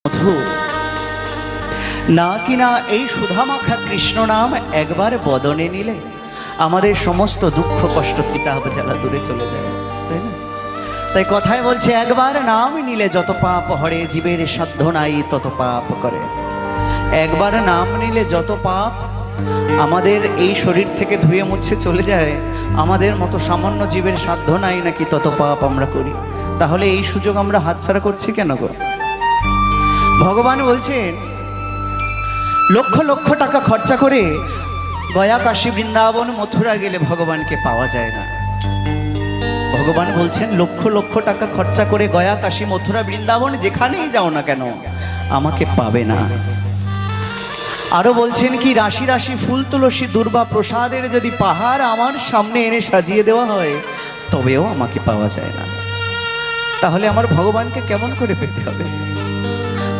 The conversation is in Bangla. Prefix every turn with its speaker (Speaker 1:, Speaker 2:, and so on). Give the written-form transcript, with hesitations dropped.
Speaker 1: মধু না কিনা এই সুধামাখা কৃষ্ণ নাম একবার বদনে নিলে আমাদের সমস্ত দুঃখ কষ্ট তিতাব জ্বালা দূরে চলে যায়, তাই না? তাই কথায় বলছে একবার নাম নিলে যত পাপ হরে, জীবের সাধ্য নাই তত পাপ করে। একবার নাম নিলে যত পাপ আমাদের এই শরীর থেকে ধুয়ে মুছে চলে যায়। আমাদের মতো সামান্য জীবের সাধ্য নাই নাকি তত পাপ আমরা করি। তাহলে এই সুযোগ আমরা হাতছাড়া করছি কেন গো? ভগবান বলছেন লক্ষ লক্ষ টাকা খরচা করে গয়া, কাশী, বৃন্দাবন, মথুরা গেলে ভগবানকে পাওয়া যায় না। ভগবান বলছেন লক্ষ লক্ষ টাকা খরচা করে গয়া, কাশী, মথুরা, বৃন্দাবন যেখানেই যাও না কেন আমাকে পাবে না। আরো বলছেন কি রাশি রাশি ফুল তুলসী দুর্বা প্রসাদের যদি পাহাড় আমার সামনে এনে সাজিয়ে দেওয়া হয় তবেও আমাকে পাওয়া যায় না। তাহলে আমার ভগবানকে কেমন করে পেতে হবে?